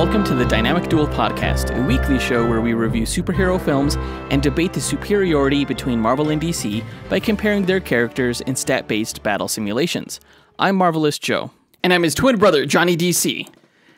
welcome to the Dynamic Duel Podcast, a weekly show where we review superhero films and debate the superiority between Marvel and DC by comparing their characters in stat-based battle simulations. I'm Marvelous Joe. And I'm his twin brother, Johnny DC.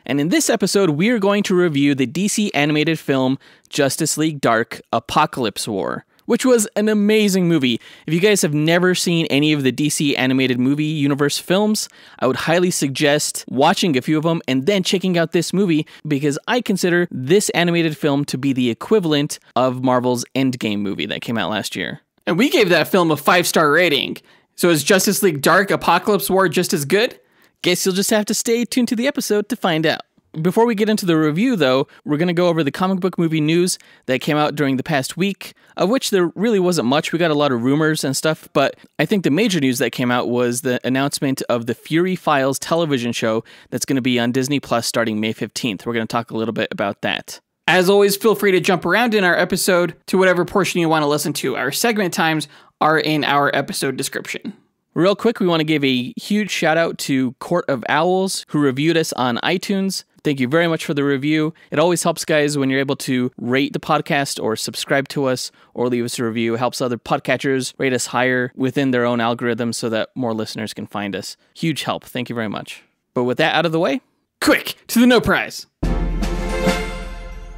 And in this episode, we are going to review the DC animated film Justice League Dark: Apokolips War, which was an amazing movie. If you guys have never seen any of the DC animated movie universe films, I would highly suggest watching a few of them and then checking out this movie, because I consider this animated film to be the equivalent of Marvel's Endgame movie that came out last year. And we gave that film a 5-star rating. So is Justice League Dark: Apokolips War just as good? Guess you'll just have to stay tuned to the episode to find out. Before we get into the review, though, we're going to go over the comic book movie news that came out during the past week, of which there really wasn't much. We got a lot of rumors and stuff, but I think the major news that came out was the announcement of the Fury Files television show that's going to be on Disney Plus starting May 15th. We're going to talk a little bit about that. As always, feel free to jump around in our episode to whatever portion you want to listen to. Our segment times are in our episode description. Real quick, we want to give a huge shout out to Court of Owls, who reviewed us on iTunes. Thank you very much for the review. It always helps, guys, when you're able to rate the podcast or subscribe to us or leave us a review. It helps other podcatchers rate us higher within their own algorithm so that more listeners can find us. Huge help. Thank you very much. But with that out of the way, quick to the No Prize.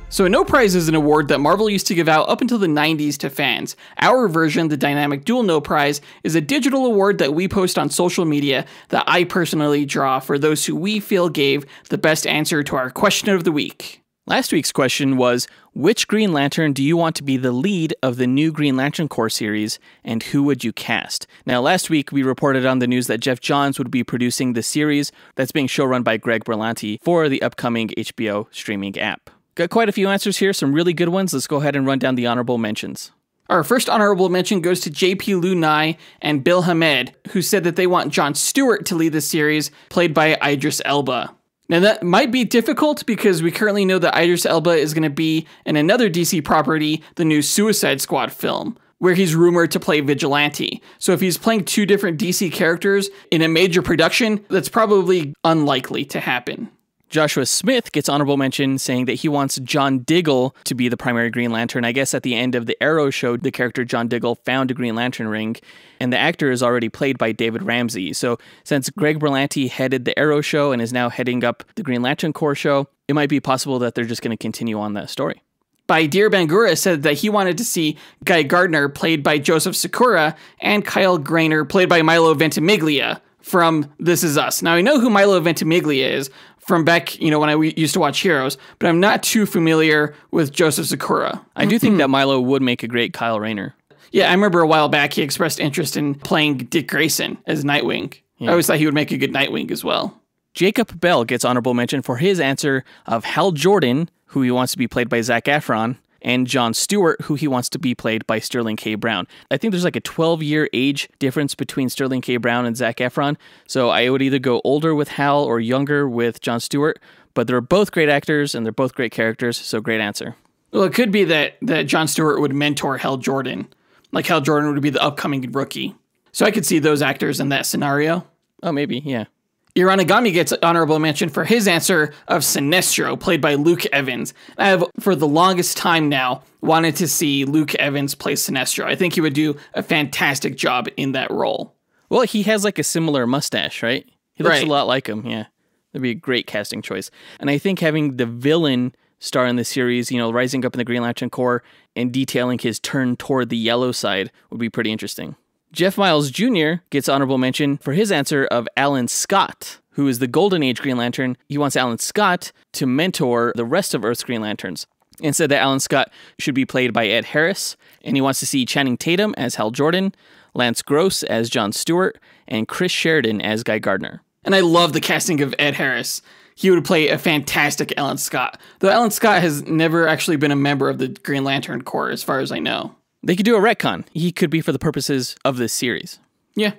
So a No Prize is an award that Marvel used to give out up until the 90s to fans. Our version, the Dynamic Duel No Prize, is a digital award that we post on social media that I personally draw for those who we feel gave the best answer to our question of the week. Last week's question was, which Green Lantern do you want to be the lead of the new Green Lantern Corps series, and who would you cast? Now, last week we reported on the news that Jeff Johns would be producing the series that's being showrun by Greg Berlanti for the upcoming HBO streaming app. Got quite a few answers here, some really good ones. Let's go ahead and run down the honorable mentions. Our first honorable mention goes to JP Lunai and Bill Hamed, who said that they want Jon Stewart to lead the series, played by Idris Elba. Now that might be difficult because we currently know that Idris Elba is going to be in another DC property, the new Suicide Squad film, where he's rumored to play Vigilante. So if he's playing two different DC characters in a major production, that's probably unlikely to happen. Joshua Smith gets honorable mention, saying that he wants John Diggle to be the primary Green Lantern. I guess at the end of the Arrow show, the character John Diggle found a Green Lantern ring, and the actor is already played by David Ramsey. So since Greg Berlanti headed the Arrow show and is now heading up the Green Lantern Corps show, it might be possible that they're just going to continue on that story. Badir Bangura said that he wanted to see Guy Gardner, played by Joseph Sikora, and Kyle Grainer, played by Milo Ventimiglia from This Is Us. Now, I know who Milo Ventimiglia is from back, when I used to watch Heroes, but I'm not too familiar with Joseph Sikora. I do think that Milo would make a great Kyle Rayner. Yeah, I remember a while back he expressed interest in playing Dick Grayson as Nightwing. Yeah. I always thought he would make a good Nightwing as well. Jacob Bell gets honorable mention for his answer of Hal Jordan, who he wants to be played by Zac Efron, and Jon Stewart, who he wants to be played by Sterling K. Brown. I think there's like a 12-year age difference between Sterling K. Brown and Zac Efron, so I would either go older with Hal or younger with Jon Stewart, but they're both great actors and they're both great characters, so great answer. Well, it could be that Jon Stewart would mentor Hal Jordan, like Hal Jordan would be the upcoming rookie. So I could see those actors in that scenario. Oh, maybe, yeah. Iranagami gets honorable mention for his answer of Sinestro, played by Luke Evans. I have, for the longest time now, wanted to see Luke Evans play Sinestro. I think he would do a fantastic job in that role. Well, he has like a similar mustache, right? He looks right. A lot like him, yeah. That'd be a great casting choice. And I think having the villain star in the series, rising up in the Green Lantern Corps and detailing his turn toward the yellow side would be pretty interesting. Jeff Miles Jr. gets honorable mention for his answer of Alan Scott, who is the Golden Age Green Lantern. He wants Alan Scott to mentor the rest of Earth's Green Lanterns, and said that Alan Scott should be played by Ed Harris, and he wants to see Channing Tatum as Hal Jordan, Lance Gross as Jon Stewart, and Chris Sheridan as Guy Gardner. And I love the casting of Ed Harris. He would play a fantastic Alan Scott, though Alan Scott has never actually been a member of the Green Lantern Corps, as far as I know. They could do a retcon. He could be for the purposes of this series. Yeah.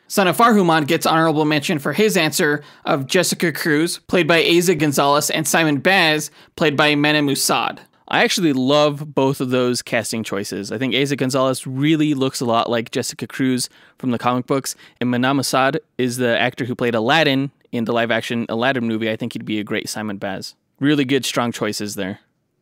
Sana Farhuman gets honorable mention for his answer of Jessica Cruz, played by Eiza Gonzalez, and Simon Baz, played by Mena Moussaad. I actually love both of those casting choices. I think Eiza Gonzalez really looks a lot like Jessica Cruz from the comic books, and Mena Moussaad is the actor who played Aladdin in the live-action Aladdin movie. I think he'd be a great Simon Baz. Really good, strong choices there.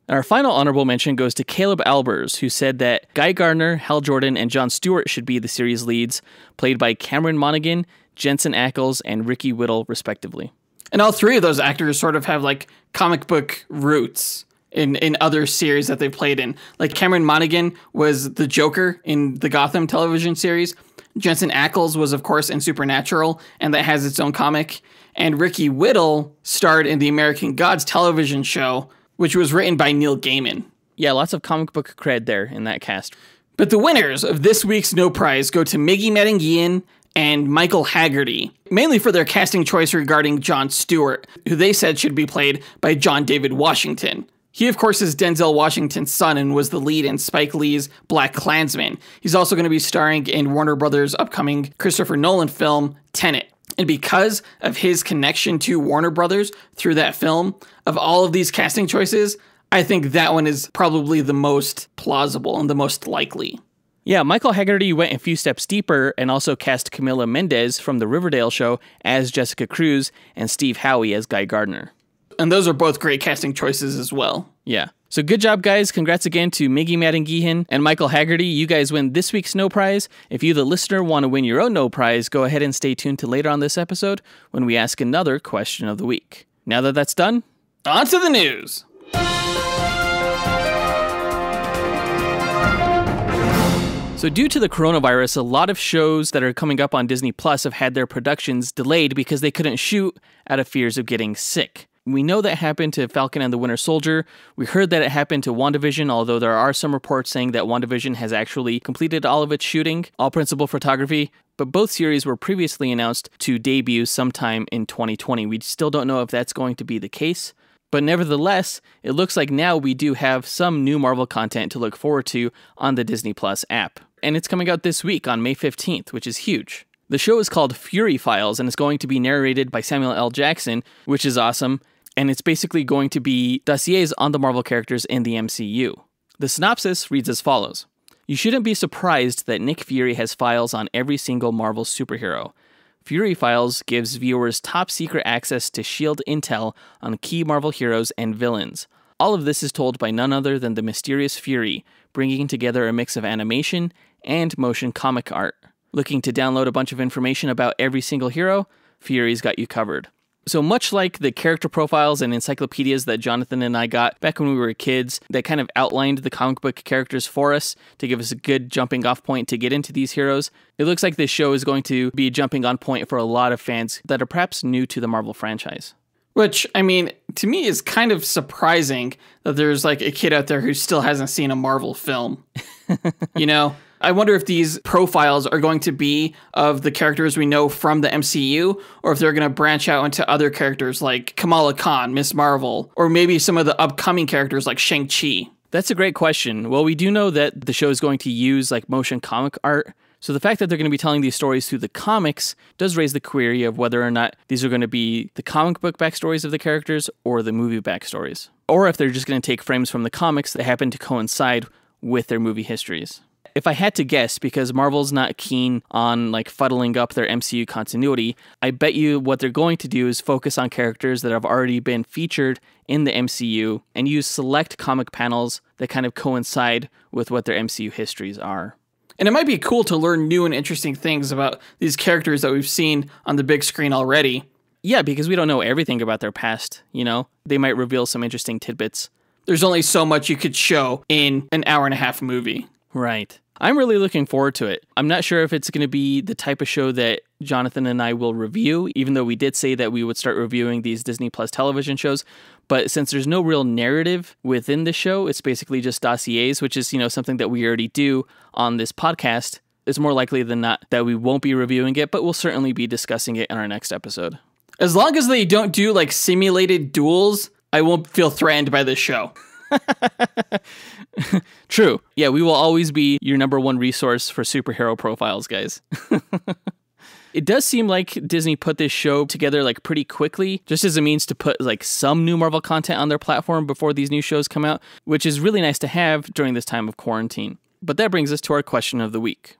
And our final honorable mention goes to Caleb Albers, who said that Guy Gardner, Hal Jordan, and Jon Stewart should be the series leads, played by Cameron Monaghan, Jensen Ackles, and Ricky Whittle, respectively. And all three of those actors sort of have like comic book roots in other series that they've played in. Like Cameron Monaghan was the Joker in the Gotham television series. Jensen Ackles was, of course, in Supernatural, and that has its own comic. And Ricky Whittle starred in the American Gods television show, which was written by Neil Gaiman. Yeah, lots of comic book cred there in that cast. But the winners of this week's No Prize go to Miggy Madangian and Michael Haggerty, mainly for their casting choice regarding Jon Stewart, who they said should be played by John David Washington. He, of course, is Denzel Washington's son and was the lead in Spike Lee's Black Klansman. He's also going to be starring in Warner Brothers' upcoming Christopher Nolan film, Tenet. And because of his connection to Warner Brothers through that film, of all of these casting choices, I think that one is probably the most plausible and the most likely. Yeah, Michael Haggerty went a few steps deeper and also cast Camila Mendez from The Riverdale Show as Jessica Cruz and Steve Howey as Guy Gardner. And those are both great casting choices as well. Yeah. So good job, guys. Congrats again to Miggy Madangian and Michael Haggerty. You guys win this week's No Prize. If you, the listener, want to win your own No Prize, go ahead and stay tuned to later on this episode when we ask another question of the week. Now that that's done, on to the news. So due to the coronavirus, a lot of shows that are coming up on Disney Plus have had their productions delayed because they couldn't shoot out of fears of getting sick. We know that happened to Falcon and the Winter Soldier. We heard that it happened to WandaVision, although there are some reports saying that WandaVision has actually completed all of its shooting, all principal photography, but both series were previously announced to debut sometime in 2020. We still don't know if that's going to be the case, but nevertheless, it looks like now we do have some new Marvel content to look forward to on the Disney Plus app. And it's coming out this week on May 15th, which is huge. The show is called Fury Files, and it's going to be narrated by Samuel L. Jackson, which is awesome. And it's basically going to be dossiers on the Marvel characters in the MCU. The synopsis reads as follows. You shouldn't be surprised that Nick Fury has files on every single Marvel superhero. Fury Files gives viewers top secret access to S.H.I.E.L.D. intel on key Marvel heroes and villains. All of this is told by none other than the mysterious Fury, bringing together a mix of animation and motion comic art. Looking to download a bunch of information about every single hero? Fury's got you covered. So much like the character profiles and encyclopedias that Jonathan and I got back when we were kids that kind of outlined the comic book characters for us to give us a good jumping off point to get into these heroes, it looks like this show is going to be a jumping on point for a lot of fans that are perhaps new to the Marvel franchise. Which, I mean, to me is kind of surprising that there's like a kid out there who still hasn't seen a Marvel film. You know? I wonder if these profiles are going to be of the characters we know from the MCU, or if they're going to branch out into other characters like Kamala Khan, Ms. Marvel, or maybe some of the upcoming characters like Shang-Chi. That's a great question. Well, we do know that the show is going to use like motion comic art. So the fact that they're going to be telling these stories through the comics does raise the query of whether or not these are going to be the comic book backstories of the characters or the movie backstories. Or if they're just going to take frames from the comics that happen to coincide with their movie histories. If I had to guess, because Marvel's not keen on like fuddling up their MCU continuity, I bet you what they're going to do is focus on characters that have already been featured in the MCU and use select comic panels that kind of coincide with what their MCU histories are. And it might be cool to learn new and interesting things about these characters that we've seen on the big screen already. Yeah, because we don't know everything about their past, you know? They might reveal some interesting tidbits. There's only so much you could show in an hour-and-a-half movie. Right. I'm really looking forward to it. I'm not sure if it's going to be the type of show that Jonathan and I will review, even though we did say that we would start reviewing these Disney Plus television shows. But since there's no real narrative within the show, it's basically just dossiers, which is, you know, something that we already do on this podcast. It's more likely than not that we won't be reviewing it, but we'll certainly be discussing it in our next episode. As long as they don't do like simulated duels, I won't feel threatened by this show. True. Yeah, we will always be your number one resource for superhero profiles, guys. It does seem like Disney put this show together like pretty quickly, just as a means to put like some new Marvel content on their platform before these new shows come out, which is really nice to have during this time of quarantine. But that brings us to our question of the week.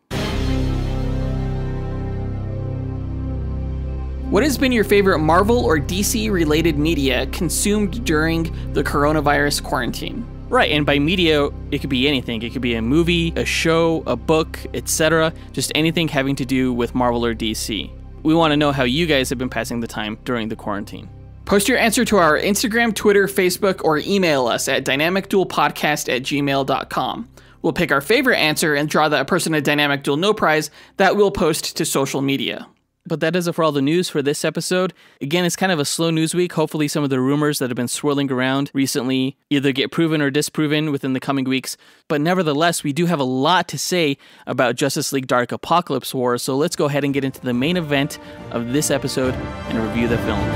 What has been your favorite Marvel or DC related media consumed during the coronavirus quarantine? Right, and by media, it could be anything. It could be a movie, a show, a book, etc. Just anything having to do with Marvel or DC. We want to know how you guys have been passing the time during the quarantine. Post your answer to our Instagram, Twitter, Facebook, or email us at dynamicduelpodcast@gmail.com. We'll pick our favorite answer and draw that person a Dynamic Duel No Prize that we'll post to social media. But that does it for all the news for this episode. Again, it's kind of a slow news week. Hopefully some of the rumors that have been swirling around recently either get proven or disproven within the coming weeks. But nevertheless, we do have a lot to say about Justice League Dark Apokolips War, so let's go ahead and get into the main event of this episode and review the film.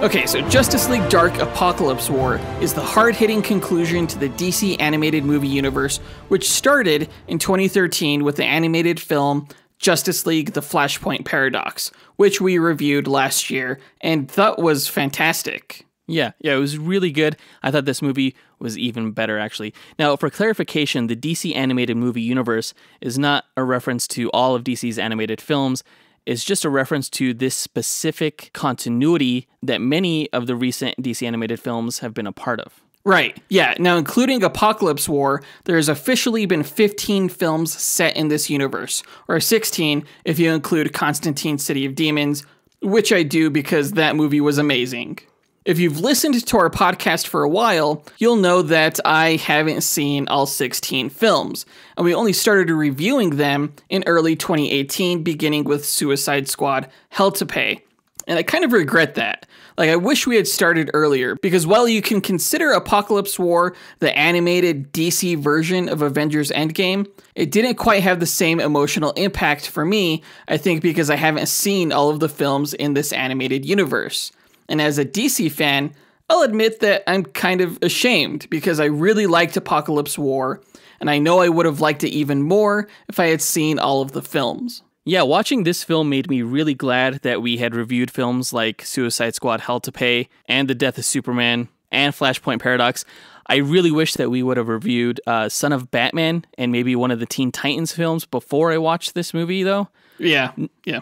Okay, so Justice League Dark Apokolips War is the hard-hitting conclusion to the DC animated movie universe, which started in 2013 with the animated film Justice League The Flashpoint Paradox, which we reviewed last year and thought was fantastic. Yeah, it was really good. I thought this movie was even better, actually. Now, for clarification, the DC animated movie universe is not a reference to all of DC's animated films. It's just a reference to this specific continuity that many of the recent DC animated films have been a part of. Right, yeah. Now, including Apokolips War, there has officially been 15 films set in this universe, or 16 if you include Constantine City of Demons, which I do because that movie was amazing. If you've listened to our podcast for a while, you'll know that I haven't seen all 16 films, and we only started reviewing them in early 2018, beginning with Suicide Squad Hell to Pay. And I kind of regret that. I wish we had started earlier, because while you can consider Apokolips War the animated DC version of Avengers Endgame, it didn't quite have the same emotional impact for me, I think because I haven't seen all of the films in this animated universe. And as a DC fan, I'll admit that I'm kind of ashamed because I really liked Apokolips War, and I know I would have liked it even more if I had seen all of the films. Yeah, watching this film made me really glad that we had reviewed films like Suicide Squad Hell to Pay and The Death of Superman and Flashpoint Paradox. I really wish that we would have reviewed Son of Batman and maybe one of the Teen Titans films before I watched this movie, though. Yeah.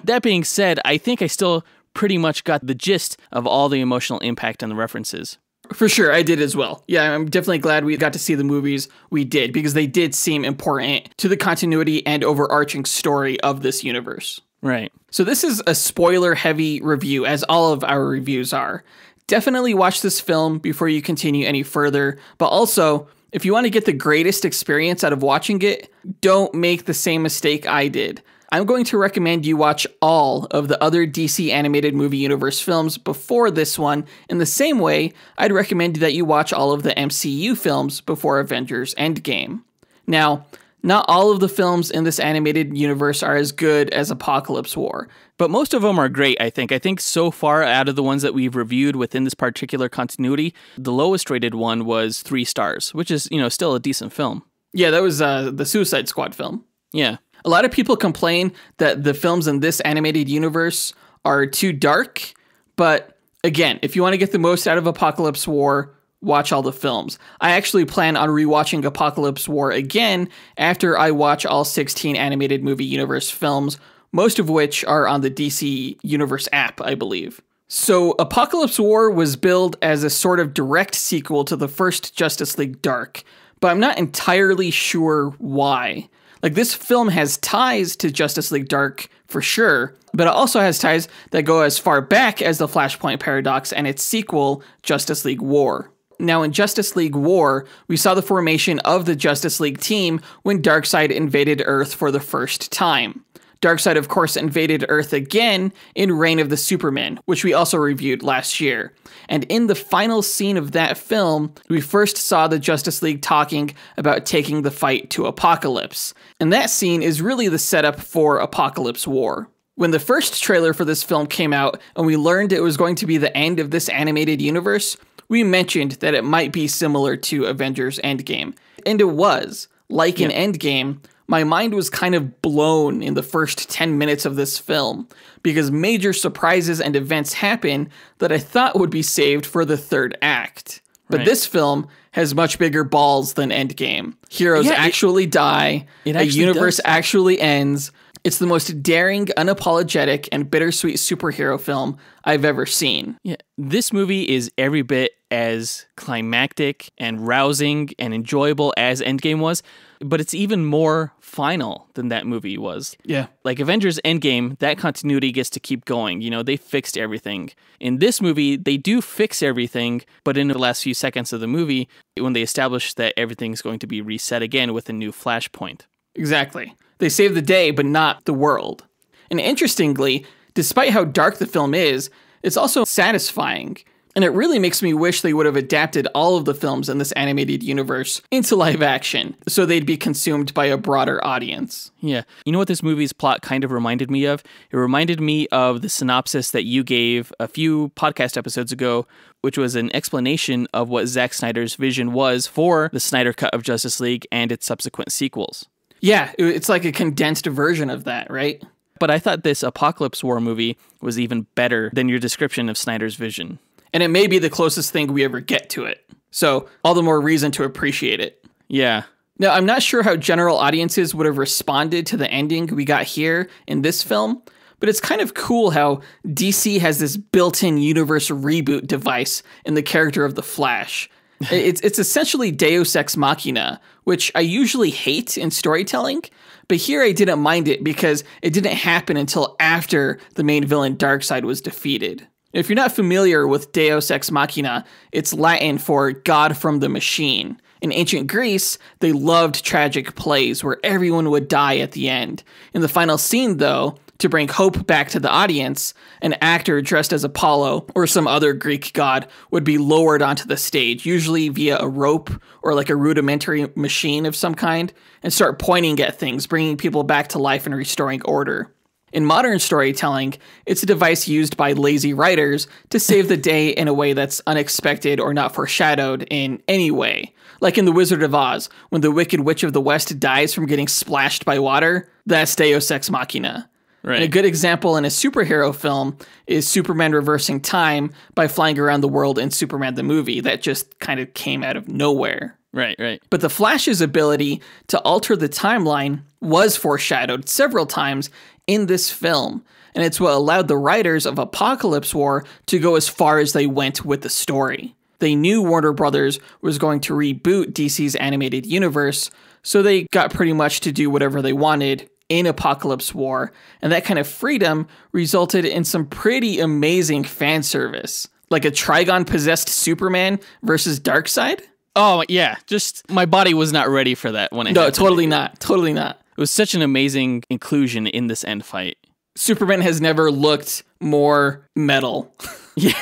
That being said, I think I still pretty much got the gist of all the emotional impact and the references. For sure, I did as well. Yeah, I'm definitely glad we got to see the movies we did because they did seem important to the continuity and overarching story of this universe. Right. So this is a spoiler-heavy review, as all of our reviews are. Definitely watch this film before you continue any further, but also, if you want to get the greatest experience out of watching it, don't make the same mistake I did. I'm going to recommend you watch all of the other DC animated movie universe films before this one, in the same way I'd recommend that you watch all of the MCU films before Avengers Endgame. Now, not all of the films in this animated universe are as good as Apokolips War, but most of them are great, I think. I think so far, out of the ones that we've reviewed within this particular continuity, the lowest rated one was 3 stars, which is, still a decent film. Yeah, that was the Suicide Squad film. Yeah. A lot of people complain that the films in this animated universe are too dark, but again, if you want to get the most out of Apokolips War, watch all the films. I actually plan on rewatching Apokolips War again after I watch all 16 animated movie universe films, most of which are on the DC Universe app, I believe. So Apokolips War was billed as a sort of direct sequel to the first Justice League Dark, but I'm not entirely sure why. This film has ties to Justice League Dark for sure, but it also has ties that go as far back as the Flashpoint Paradox and its sequel, Justice League War. Now, in Justice League War, we saw the formation of the Justice League team when Darkseid invaded Earth for the first time. Darkseid, of course, invaded Earth again in Reign of the Superman, which we also reviewed last year. And in the final scene of that film, we first saw the Justice League talking about taking the fight to Apokolips. And that scene is really the setup for Apokolips War. When the first trailer for this film came out and we learned it was going to be the end of this animated universe, we mentioned that it might be similar to Avengers Endgame. And it was. Like in Endgame, my mind was kind of blown in the first 10 minutes of this film because major surprises and events happen that I thought would be saved for the third act. But this film has much bigger balls than Endgame. Heroes actually die. A universe actually ends. It's the most daring, unapologetic, and bittersweet superhero film I've ever seen. Yeah, this movie is every bit as climactic and rousing and enjoyable as Endgame was, but it's even more final than that movie was. Yeah. Like Avengers Endgame, that continuity gets to keep going. You know, they fixed everything. In this movie, they do fix everything, but in the last few seconds of the movie, when they establish that everything's going to be reset again with a new flashpoint. Exactly. They save the day, but not the world. And interestingly, despite how dark the film is, it's also satisfying. And it really makes me wish they would have adapted all of the films in this animated universe into live action, so they'd be consumed by a broader audience. Yeah. You know what this movie's plot kind of reminded me of? It reminded me of the synopsis that you gave a few podcast episodes ago, which was an explanation of what Zack Snyder's vision was for the Snyder Cut of Justice League and its subsequent sequels. Yeah, it's like a condensed version of that, right? But I thought this Apokolips War movie was even better than your description of Snyder's vision. And it may be the closest thing we ever get to it. So all the more reason to appreciate it. Yeah. Now, I'm not sure how general audiences would have responded to the ending we got here in this film, but it's kind of cool how DC has this built-in universe reboot device in the character of the Flash. It's essentially Deus Ex Machina, which I usually hate in storytelling, but here I didn't mind it because it didn't happen until after the main villain Darkseid was defeated. If you're not familiar with Deus Ex Machina, it's Latin for God from the Machine. In ancient Greece, they loved tragic plays where everyone would die at the end. In the final scene, though, to bring hope back to the audience, an actor dressed as Apollo or some other Greek god would be lowered onto the stage, usually via a rope or like a rudimentary machine of some kind, and start pointing at things, bringing people back to life and restoring order. In modern storytelling, it's a device used by lazy writers to save the day in a way that's unexpected or not foreshadowed in any way. Like in The Wizard of Oz, when the Wicked Witch of the West dies from getting splashed by water, that's Deus Ex Machina. Right. And a good example in a superhero film is Superman reversing time by flying around the world in Superman the movie. That just kind of came out of nowhere. Right. But the Flash's ability to alter the timeline was foreshadowed several times in this film, and it's what allowed the writers of Apokolips War to go as far as they went with the story. They knew Warner Brothers was going to reboot DC's animated universe, so they got pretty much to do whatever they wanted in Apokolips War, and that kind of freedom resulted in some pretty amazing fan service, like a Trigon-possessed Superman versus Darkseid. Oh, yeah, just my body was not ready for that when it happened. Totally not. It was such an amazing inclusion in this end fight. Superman has never looked more metal. Yeah.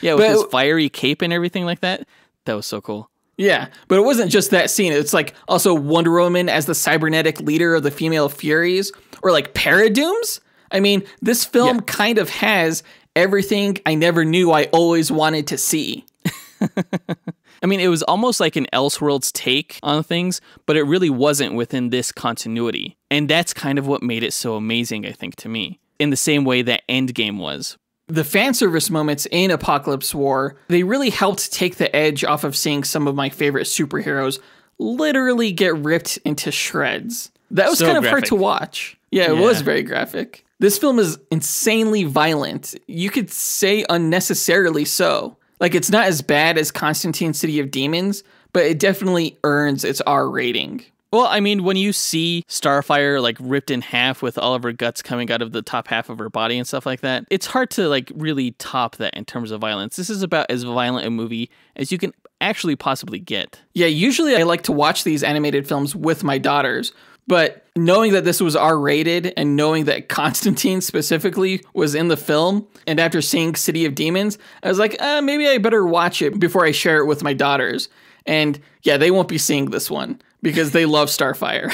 Yeah, with his fiery cape and everything like that. That was so cool. Yeah, but it wasn't just that scene. It's like also Wonder Woman as the cybernetic leader of the female Furies, or like Paradooms. I mean, this film kind of has everything I never knew I always wanted to see. I mean, it was almost like an Elseworlds take on things, but it really wasn't within this continuity. And that's kind of what made it so amazing, I think, to me, in the same way that Endgame was. The fan service moments in Apokolips War, they really helped take the edge off of seeing some of my favorite superheroes literally get ripped into shreds. That was so kind of hard to watch. Yeah, it was very graphic. This film is insanely violent. You could say unnecessarily so. Like, it's not as bad as Constantine City of Demons, but it definitely earns its R rating. Well, I mean, when you see Starfire, like, ripped in half with all of her guts coming out of the top half of her body and stuff like that, it's hard to, like, really top that in terms of violence. This is about as violent a movie as you can actually possibly get. Yeah, usually I like to watch these animated films with my daughters, but knowing that this was R-rated and knowing that Constantine specifically was in the film, and after seeing City of Demons, I was like, maybe I better watch it before I share it with my daughters. And yeah, they won't be seeing this one because they love Starfire.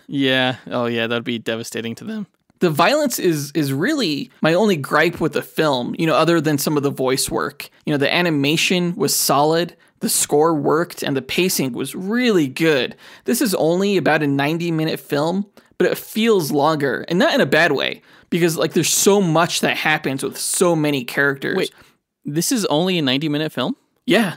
Yeah. Oh yeah, that'd be devastating to them. The violence is really my only gripe with the film, other than some of the voice work. The animation was solid, The score worked and the pacing was really good. This is only about a 90-minute film, but it feels longer, and not in a bad way, because like there's so much that happens with so many characters. Wait, this is only a 90-minute film? Yeah.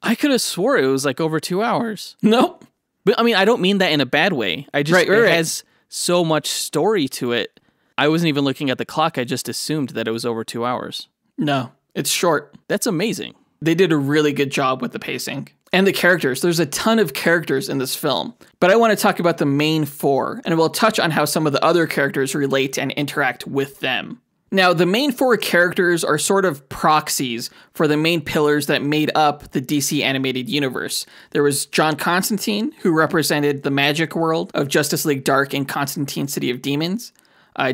I could have swore it was like over 2 hours. Nope. But I mean, I don't mean that in a bad way. I just, Right. it has so much story to it. I wasn't even looking at the clock. I just assumed that it was over 2 hours. No, it's short. That's amazing. They did a really good job with the pacing. And the characters. There's a ton of characters in this film. But I want to talk about the main four, and we'll touch on how some of the other characters relate and interact with them. Now, the main four characters are sort of proxies for the main pillars that made up the DC animated universe. There was John Constantine, who represented the magic world of Justice League Dark and Constantine City of Demons.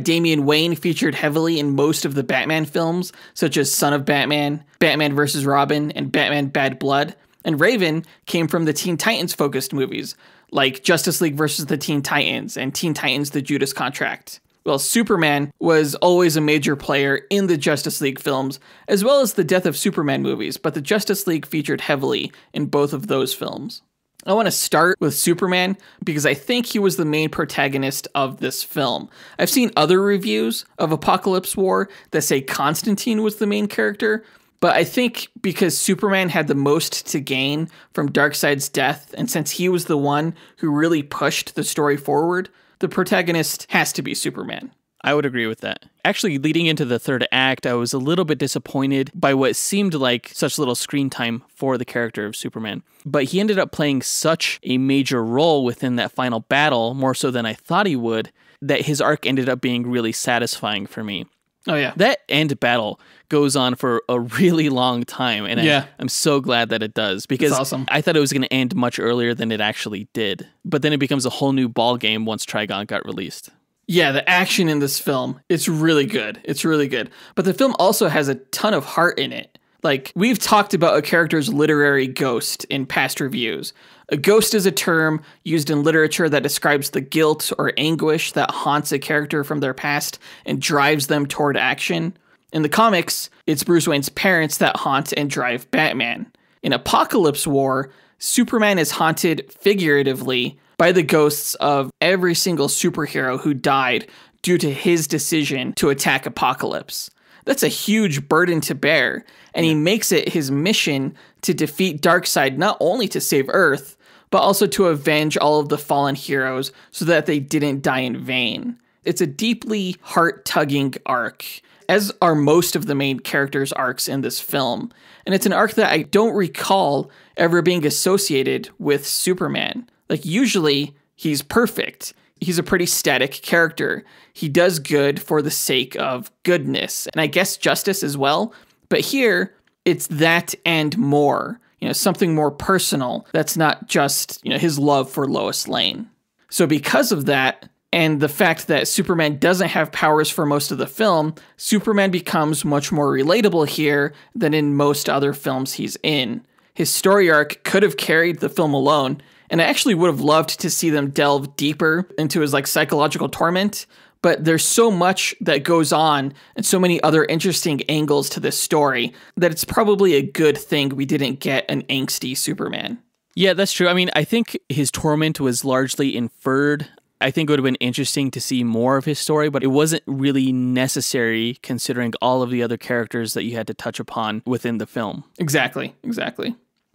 Damian Wayne featured heavily in most of the Batman films, such as Son of Batman, Batman vs. Robin, and Batman Bad Blood. And Raven came from the Teen Titans-focused movies, like Justice League vs. the Teen Titans and Teen Titans The Judas Contract. Well, Superman was always a major player in the Justice League films, as well as the Death of Superman movies, but the Justice League featured heavily in both of those films. I want to start with Superman because I think he was the main protagonist of this film. I've seen other reviews of Apokolips War that say Constantine was the main character, but I think because Superman had the most to gain from Darkseid's death, and since he was the one who really pushed the story forward, the protagonist has to be Superman. I would agree with that. Actually, leading into the third act, I was a little bit disappointed by what seemed like such little screen time for the character of Superman. But he ended up playing such a major role within that final battle, more so than I thought he would, that his arc ended up being really satisfying for me. Oh, yeah. That end battle goes on for a really long time, and I'm so glad that it does, because awesome. I thought it was going to end much earlier than it actually did. But then it becomes a whole new ball game once Trigon got released. Yeah, the action in this film, it's really good. It's really good. But the film also has a ton of heart in it. Like, we've talked about a character's literary ghost in past reviews. A ghost is a term used in literature that describes the guilt or anguish that haunts a character from their past and drives them toward action. In the comics, it's Bruce Wayne's parents that haunt and drive Batman. In Apokolips War, Superman is haunted figuratively by the ghosts of every single superhero who died due to his decision to attack Apokolips. That's a huge burden to bear, and he makes it his mission to defeat Darkseid not only to save Earth, but also to avenge all of the fallen heroes so that they didn't die in vain. It's a deeply heart-tugging arc, as are most of the main characters' arcs in this film, and it's an arc that I don't recall ever being associated with Superman. Like, usually, he's perfect. He's a pretty static character. He does good for the sake of goodness, and I guess justice as well. But here, it's that and more. You know, something more personal that's not just, his love for Lois Lane. So because of that, and the fact that Superman doesn't have powers for most of the film, Superman becomes much more relatable here than in most other films he's in. His story arc could have carried the film alone, and I actually would have loved to see them delve deeper into his psychological torment, but there's so much that goes on and so many other interesting angles to this story that it's probably a good thing we didn't get an angsty Superman. Yeah, that's true. I mean, I think his torment was largely inferred. I think it would have been interesting to see more of his story, but it wasn't really necessary considering all of the other characters that you had to touch upon within the film. Exactly.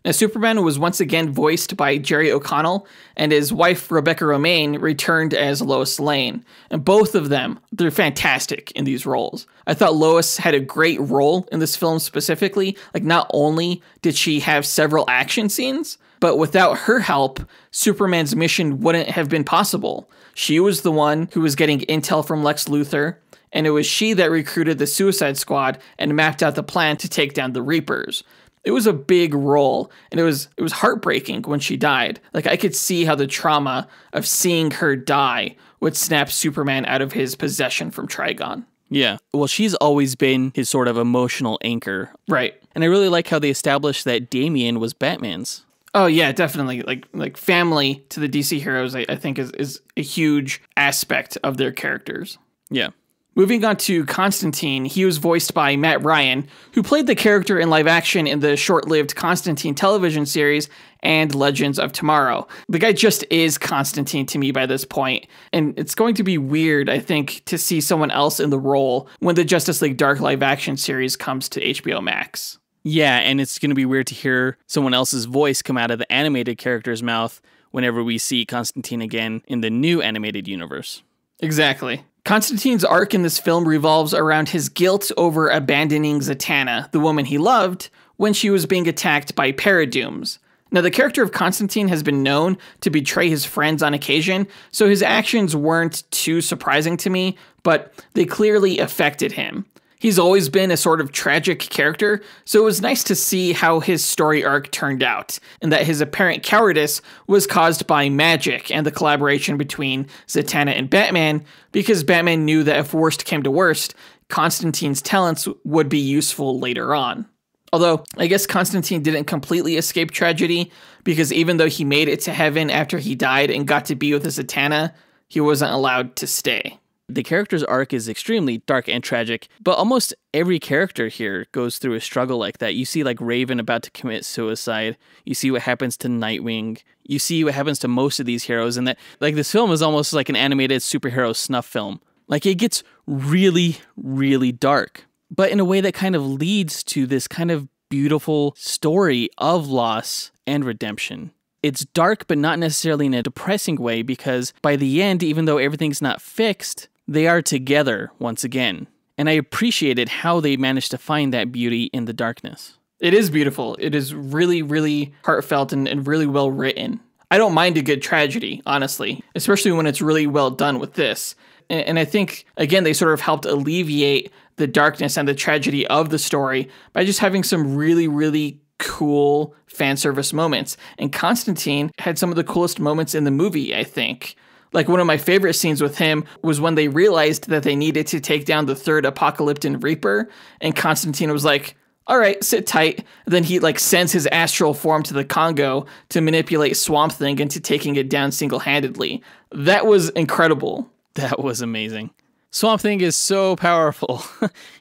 Now, Superman was once again voiced by Jerry O'Connell, and his wife, Rebecca Romaine, returned as Lois Lane. And both of them, they're fantastic in these roles. I thought Lois had a great role in this film specifically. Not only did she have several action scenes, but without her help, Superman's mission wouldn't have been possible. She was the one who was getting intel from Lex Luthor, and it was she that recruited the Suicide Squad and mapped out the plan to take down the Reapers. It was a big role, and it was heartbreaking when she died. I could see how the trauma of seeing her die would snap Superman out of his possession from Trigon. Yeah. Well, she's always been his sort of emotional anchor. Right. And I really like how they established that Damian was Batman's. Oh, yeah, definitely. Like family to the DC heroes, I think, is a huge aspect of their characters. Yeah. Moving on to Constantine, he was voiced by Matt Ryan, who played the character in live action in the short-lived Constantine television series and Legends of Tomorrow. The guy just is Constantine to me by this point, and it's going to be weird, I think, to see someone else in the role when the Justice League Dark live action series comes to HBO Max. Yeah, and it's going to be weird to hear someone else's voice come out of the animated character's mouth whenever we see Constantine again in the new animated universe. Exactly. Constantine's arc in this film revolves around his guilt over abandoning Zatanna, the woman he loved, when she was being attacked by paradooms. Now, the character of Constantine has been known to betray his friends on occasion, so his actions weren't too surprising to me, but they clearly affected him. He's always been a sort of tragic character, so it was nice to see how his story arc turned out, and that his apparent cowardice was caused by magic and the collaboration between Zatanna and Batman, because Batman knew that if worst came to worst, Constantine's talents would be useful later on. Although, I guess Constantine didn't completely escape tragedy, because even though he made it to heaven after he died and got to be with Zatanna, he wasn't allowed to stay. The character's arc is extremely dark and tragic, but almost every character here goes through a struggle like that. You see like Raven about to commit suicide. You see what happens to Nightwing. You see what happens to most of these heroes, and that like this film is almost like an animated superhero snuff film. Like it gets really, really dark, but in a way that kind of leads to this kind of beautiful story of loss and redemption. It's dark, but not necessarily in a depressing way, because by the end, even though everything's not fixed, they are together once again. And I appreciated how they managed to find that beauty in the darkness. It is beautiful. It is really, really heartfelt and really well written. I don't mind a good tragedy, honestly, especially when it's really well done with this. And I think, again, they sort of helped alleviate the darkness and the tragedy of the story by just having some really, really cool fan service moments. And Constantine had some of the coolest moments in the movie, I think. Like one of my favorite scenes with him was when they realized that they needed to take down the third Apokoliptan Reaper, and Constantine was like, all right, sit tight. Then he like sends his astral form to the Congo to manipulate Swamp Thing into taking it down single-handedly. That was incredible. That was amazing. Swamp Thing is so powerful.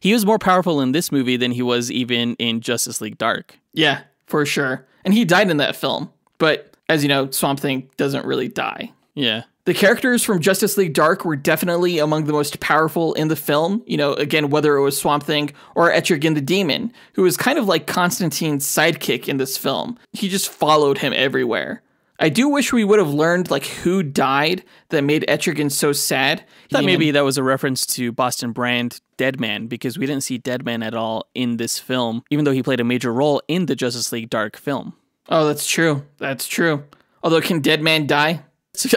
He was more powerful in this movie than he was even in Justice League Dark. Yeah, for sure. And he died in that film. But as you know, Swamp Thing doesn't really die. Yeah. The characters from Justice League Dark were definitely among the most powerful in the film. You know, again, whether it was Swamp Thing or Etrigan the Demon, who was kind of like Constantine's sidekick in this film. He just followed him everywhere. I do wish we would have learned like who died that made Etrigan so sad. Thought maybe that was a reference to Boston Brand Deadman, because we didn't see Deadman at all in this film, even though he played a major role in the Justice League Dark film. Oh, that's true. That's true. Although, can Deadman die?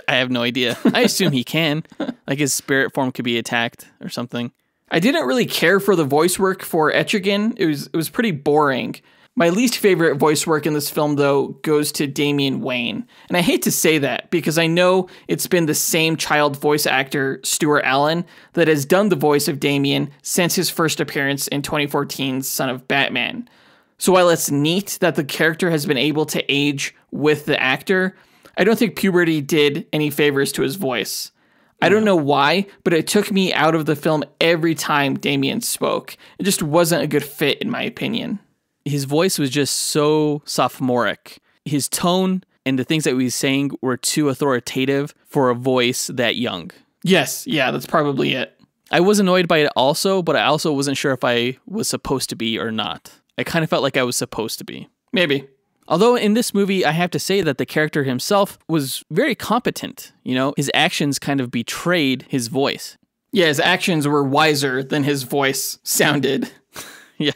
I have no idea. I assume he can. Like his spirit form could be attacked or something. I didn't really care for the voice work for Etrigan. It was pretty boring. My least favorite voice work in this film, though, goes to Damian Wayne. And I hate to say that, because I know it's been the same child voice actor, Stuart Allen, that has done the voice of Damian since his first appearance in 2014's Son of Batman. So while it's neat that the character has been able to age with the actor, I don't think puberty did any favors to his voice. I don't know why, but it took me out of the film every time Damian spoke. It just wasn't a good fit, in my opinion. His voice was just so sophomoric. His tone and the things that he was saying were too authoritative for a voice that young. Yes, yeah, that's probably it. I was annoyed by it also, but I also wasn't sure if I was supposed to be or not. I kind of felt like I was supposed to be. Maybe. Although in this movie, I have to say that the character himself was very competent. You know, his actions kind of betrayed his voice. Yeah, his actions were wiser than his voice sounded. Yeah.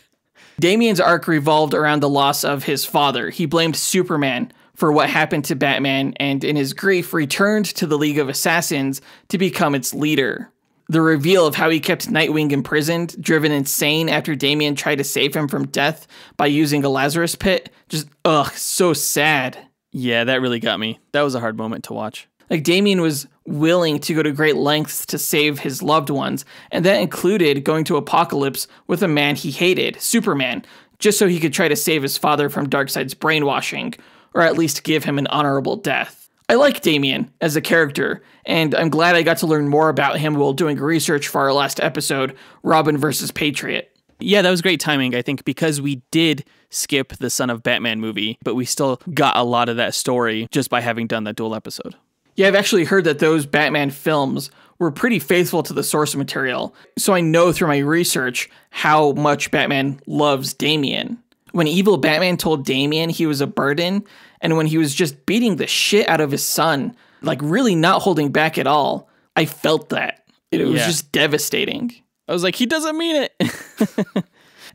Damian's arc revolved around the loss of his father. He blamed Superman for what happened to Batman, and in his grief returned to the League of Assassins to become its leader. The reveal of how he kept Nightwing imprisoned, driven insane after Damian tried to save him from death by using a Lazarus pit, just, so sad. Yeah, that really got me. That was a hard moment to watch. Like, Damian was willing to go to great lengths to save his loved ones, and that included going to Apokolips with a man he hated, Superman, just so he could try to save his father from Darkseid's brainwashing, or at least give him an honorable death. I like Damian as a character, and I'm glad I got to learn more about him while doing research for our last episode, Robin vs. Patriot. Yeah, that was great timing, I think, because we did skip the Son of Batman movie, but we still got a lot of that story just by having done that dual episode. Yeah, I've actually heard that those Batman films were pretty faithful to the source material, so I know through my research how much Batman loves Damian. When evil Batman told Damian he was a burden, and when he was just beating the shit out of his son, like really not holding back at all, I felt that. It was just devastating. I was like, he doesn't mean it.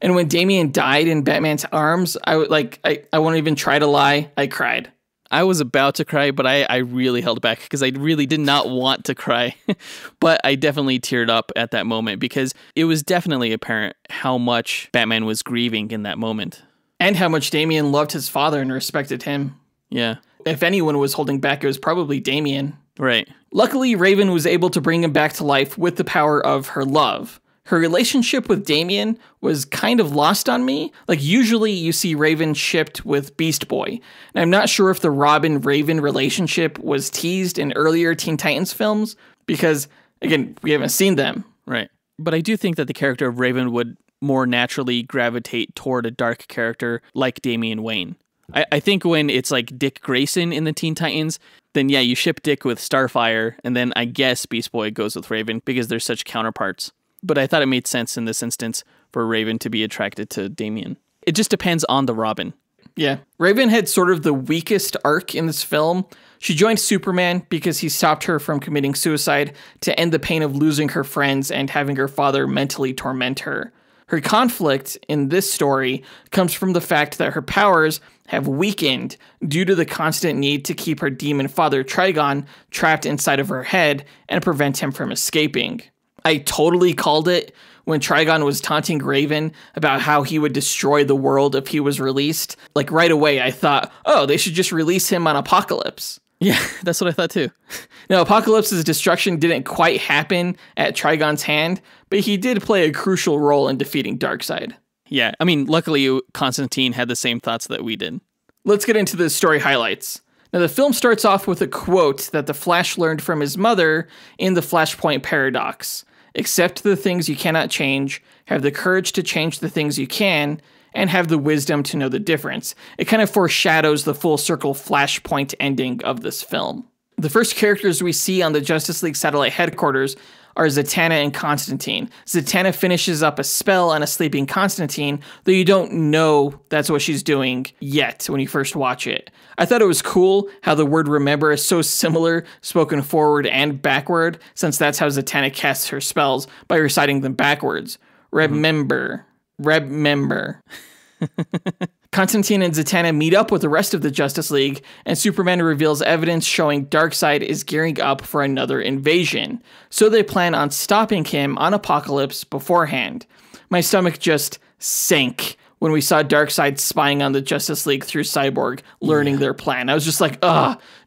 And when Damian died in Batman's arms, I won't even try to lie, I cried. I was about to cry, but I really held back because I really did not want to cry. But I definitely teared up at that moment because it was definitely apparent how much Batman was grieving in that moment. And how much Damian loved his father and respected him. Yeah. If anyone was holding back, it was probably Damian. Right. Luckily, Raven was able to bring him back to life with the power of her love. Her relationship with Damian was kind of lost on me. Like, usually you see Raven shipped with Beast Boy. And I'm not sure if the Robin-Raven relationship was teased in earlier Teen Titans films, because, again, we haven't seen them. Right. But I do think that the character of Raven would more naturally gravitate toward a dark character like Damian Wayne. I think when it's like Dick Grayson in the Teen Titans, then yeah, you ship Dick with Starfire, and then I guess Beast Boy goes with Raven because they're such counterparts. But I thought it made sense in this instance for Raven to be attracted to Damian. It just depends on the Robin. Yeah. Raven had sort of the weakest arc in this film. She joined Superman because he stopped her from committing suicide to end the pain of losing her friends and having her father mentally torment her. Her conflict in this story comes from the fact that her powers have weakened due to the constant need to keep her demon father Trigon trapped inside of her head and prevent him from escaping. I totally called it when Trigon was taunting Raven about how he would destroy the world if he was released. Like right away, I thought, oh, they should just release him on Apokolips. Yeah, that's what I thought too. Now, Apokolips's destruction didn't quite happen at Trigon's hand, but he did play a crucial role in defeating Darkseid. Yeah, I mean, luckily Constantine had the same thoughts that we did. Let's get into the story highlights. Now, the film starts off with a quote that the Flash learned from his mother in the Flashpoint Paradox. Accept the things you cannot change, have the courage to change the things you can, and have the wisdom to know the difference. It kind of foreshadows the full circle Flashpoint ending of this film. The first characters we see on the Justice League satellite headquarters are Zatanna and Constantine. Zatanna finishes up a spell on a sleeping Constantine, though you don't know that's what she's doing yet when you first watch it. I thought it was cool how the word remember is so similar, spoken forward and backward, since that's how Zatanna casts her spells, by reciting them backwards. Remember. Constantine and Zatanna meet up with the rest of the Justice League, and Superman reveals evidence showing Darkseid is gearing up for another invasion. So they plan on stopping him on Apokolips beforehand. My stomach just sank when we saw Darkseid spying on the Justice League through Cyborg, learning their plan. I was just like,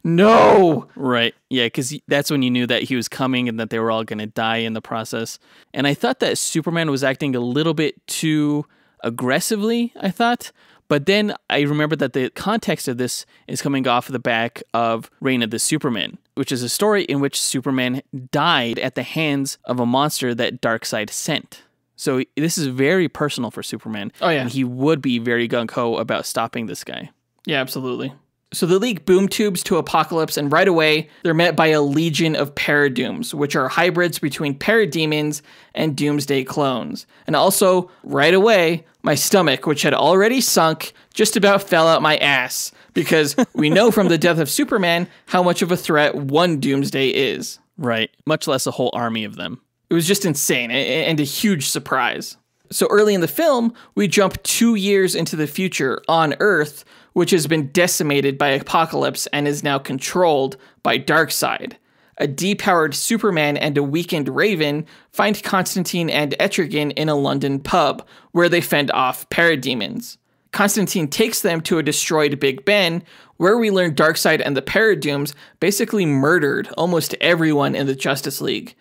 no! Right, yeah, because that's when you knew that he was coming and that they were all going to die in the process. And I thought that Superman was acting a little bit too aggressively, I thought. But then I remember that the context of this is coming off the back of Reign of the Superman, which is a story in which Superman died at the hands of a monster that Darkseid sent. So this is very personal for Superman. Oh, yeah. And he would be very gung-ho about stopping this guy. Yeah, absolutely. So the League boom tubes to Apokolips, and right away, they're met by a legion of Paradooms, which are hybrids between Parademons and Doomsday clones. And also, right away, my stomach, which had already sunk, just about fell out my ass, because we know from the death of Superman how much of a threat one Doomsday is. Right, much less a whole army of them. It was just insane, and a huge surprise. So early in the film, we jump 2 years into the future on Earth, which has been decimated by Apokolips and is now controlled by Darkseid. A depowered Superman and a weakened Raven find Constantine and Etrigan in a London pub, where they fend off parademons. Constantine takes them to a destroyed Big Ben, where we learn Darkseid and the Paradooms basically murdered almost everyone in the Justice League.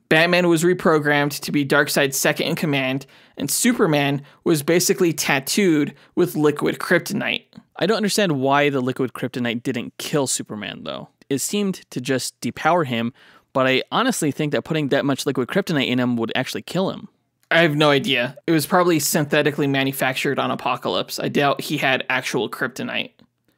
Batman was reprogrammed to be Darkseid's second in command, and Superman was basically tattooed with liquid kryptonite. I don't understand why the liquid kryptonite didn't kill Superman, though. it seemed to just depower him, but I honestly think that putting that much liquid kryptonite in him would actually kill him. I have no idea. It was probably synthetically manufactured on Apokolips. I doubt he had actual kryptonite.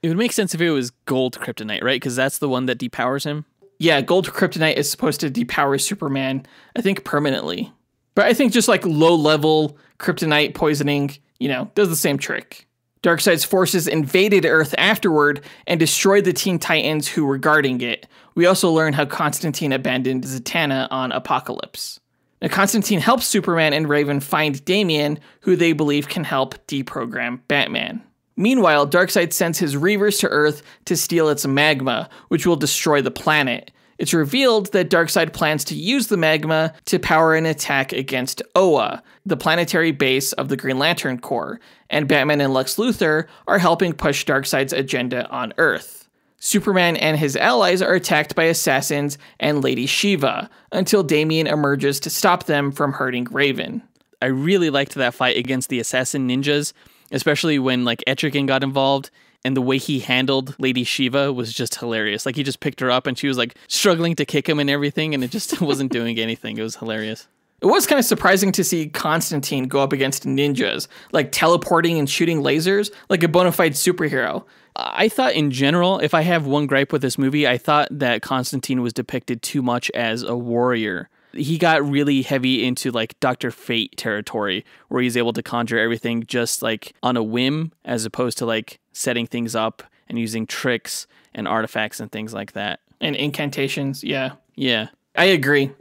It would make sense if it was gold kryptonite, right? Because that's the one that depowers him. Yeah, gold kryptonite is supposed to depower Superman, I think permanently. But I think just like low-level kryptonite poisoning, does the same trick. Darkseid's forces invaded Earth afterward and destroyed the Teen Titans who were guarding it. We also learn how Constantine abandoned Zatanna on Apokolips. Now, Constantine helps Superman and Raven find Damian, who they believe can help deprogram Batman. Meanwhile, Darkseid sends his Reavers to Earth to steal its magma, which will destroy the planet. It's revealed that Darkseid plans to use the magma to power an attack against Oa, the planetary base of the Green Lantern Corps, and Batman and Lex Luthor are helping push Darkseid's agenda on Earth. Superman and his allies are attacked by assassins and Lady Shiva, until Damian emerges to stop them from hurting Raven. I really liked that fight against the assassin ninjas, especially when Etrigan got involved, and the way he handled Lady Shiva was just hilarious. He just picked her up and she was struggling to kick him and everything, and it just wasn't doing anything. It was hilarious. It was kind of surprising to see Constantine go up against ninjas, teleporting and shooting lasers, like a bona fide superhero. I thought in general, if I have one gripe with this movie, I thought that Constantine was depicted too much as a warrior. He got really heavy into Dr. Fate territory, where he's able to conjure everything just on a whim, as opposed to setting things up and using tricks and artifacts and things like that. And incantations, yeah. Yeah. I agree.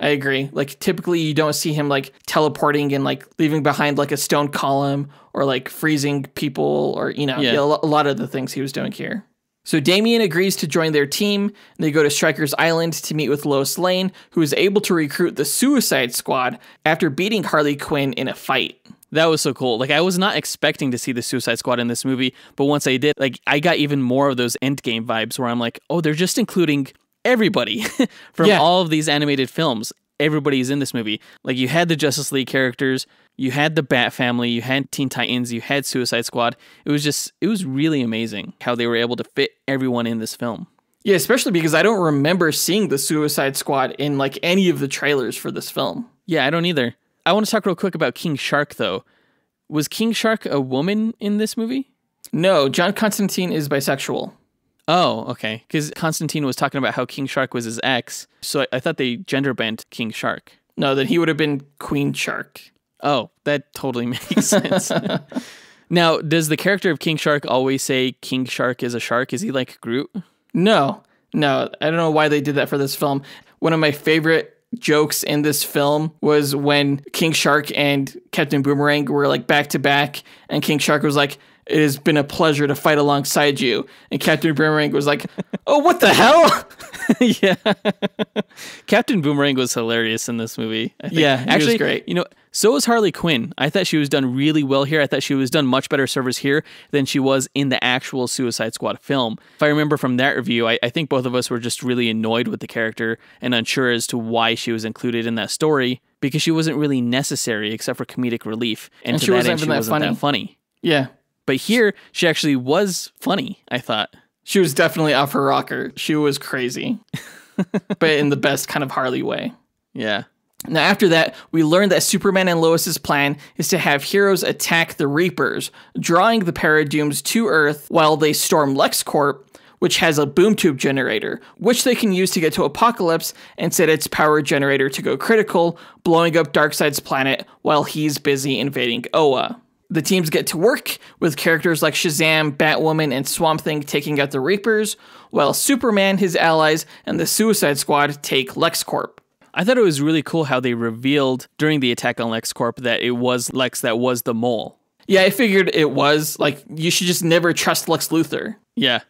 Typically you don't see him teleporting and leaving behind a stone column or freezing people or, a lot of the things he was doing here. So Damian agrees to join their team, and they go to Stryker's Island to meet with Lois Lane, who is able to recruit the Suicide Squad after beating Harley Quinn in a fight. That was so cool. I was not expecting to see the Suicide Squad in this movie, but once I did, I got even more of those Endgame vibes where I'm oh, they're just including everybody from all of these animated films. Everybody's in this movie. You had the Justice League characters, you had the Bat Family, you had Teen Titans, you had Suicide Squad. It was really amazing how they were able to fit everyone in this film. Yeah, especially because I don't remember seeing the Suicide Squad in any of the trailers for this film. Yeah, I don't either. I want to talk real quick about King Shark though. Was King Shark a woman in this movie? No, John Constantine is bisexual. Oh, okay. Because Constantine was talking about how King Shark was his ex, so I thought they gender bent King Shark. No, then he would have been Queen Shark. Oh, that totally makes sense. Now, does the character of King Shark always say King Shark is a shark? Is he like Groot? No. I don't know why they did that for this film. One of my favorite jokes in this film was when King Shark and Captain Boomerang were back to back, and King Shark was like, "It has been a pleasure to fight alongside you." And Captain Boomerang was like, "Oh, what the hell?" Yeah. Captain Boomerang was hilarious in this movie. Yeah, actually, was great. So was Harley Quinn. I thought she was done really well here. I thought she was done much better service here than she was in the actual Suicide Squad film. If I remember from that review, I think both of us were just really annoyed with the character and unsure as to why she was included in that story, because she wasn't really necessary except for comedic relief. And she wasn't even that funny. Yeah. But here, she actually was funny, I thought. She was definitely off her rocker. She was crazy. But in the best kind of Harley way. Yeah. Now, after that, we learned that Superman and Lois's plan is to have heroes attack the Reapers, drawing the Paradooms to Earth while they storm LexCorp, which has a boom tube generator, which they can use to get to Apokolips and set its power generator to go critical, blowing up Darkseid's planet while he's busy invading Oa. The teams get to work, with characters like Shazam, Batwoman, and Swamp Thing taking out the Reapers, while Superman, his allies, and the Suicide Squad take LexCorp. I thought it was really cool how they revealed during the attack on LexCorp that it was Lex that was the mole. Yeah, I figured it was. You should just never trust Lex Luthor. Yeah.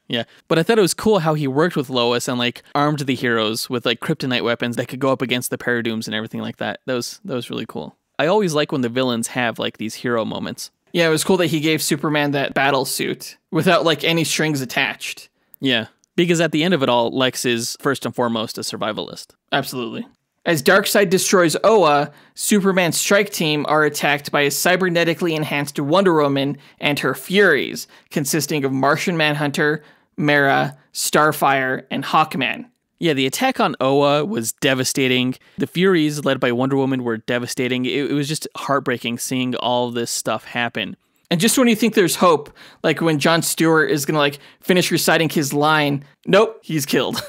But I thought it was cool how he worked with Lois and armed the heroes with kryptonite weapons that could go up against the Paradooms and everything like that. That was really cool. I always like when the villains have these hero moments. Yeah, it was cool that he gave Superman that battle suit without any strings attached. Yeah, because at the end of it all, Lex is first and foremost a survivalist. Absolutely. As Darkseid destroys Oa, Superman's strike team are attacked by a cybernetically enhanced Wonder Woman and her Furies, consisting of Martian Manhunter, Mara, Starfire, and Hawkman. Yeah, the attack on Oa was devastating. The Furies, led by Wonder Woman, were devastating. It was just heartbreaking seeing all this stuff happen. And just when you think there's hope, like when Jon Stewart is going to like finish reciting his line, nope, he's killed.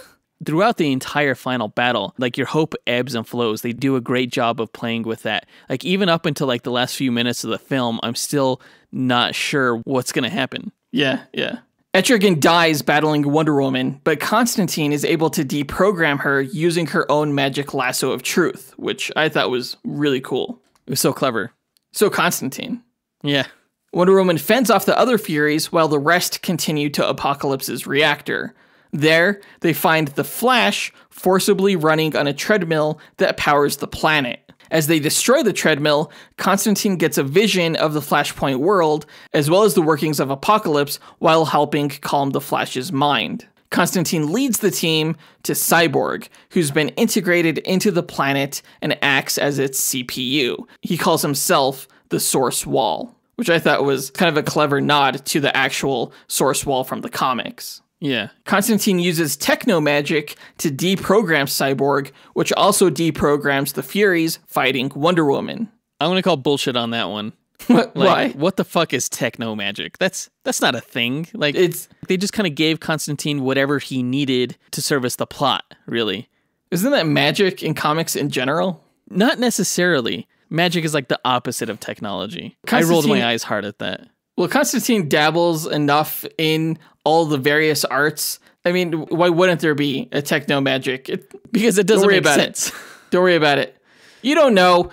Throughout the entire final battle, like your hope ebbs and flows. They do a great job of playing with that. Like even up until like the last few minutes of the film, I'm still not sure what's going to happen. Yeah. Etrigan dies battling Wonder Woman, but Constantine is able to deprogram her using her own magic lasso of truth, which I thought was really cool. It was so clever. So Constantine. Yeah. Wonder Woman fends off the other Furies while the rest continue to Apokolips's reactor. There, they find the Flash forcibly running on a treadmill that powers the planet. As they destroy the treadmill, Constantine gets a vision of the Flashpoint world, as well as the workings of Apokolips, while helping calm the Flash's mind. Constantine leads the team to Cyborg, who's been integrated into the planet and acts as its CPU. He calls himself the Source Wall, which I thought was kind of a clever nod to the actual Source Wall from the comics. Yeah. Constantine uses techno magic to deprogram Cyborg, which also deprograms the Furies fighting Wonder Woman. I'm going to call bullshit on that one. Why? What the fuck is techno magic? That's not a thing. Like they just kind of gave Constantine whatever he needed to service the plot, really. Isn't that magic in comics in general? Not necessarily. Magic is like the opposite of technology. I rolled my eyes hard at that. Well, Constantine dabbles enough in all the various arts. I mean, why wouldn't there be a techno magic? Because it doesn't make sense. Don't worry about it. You don't know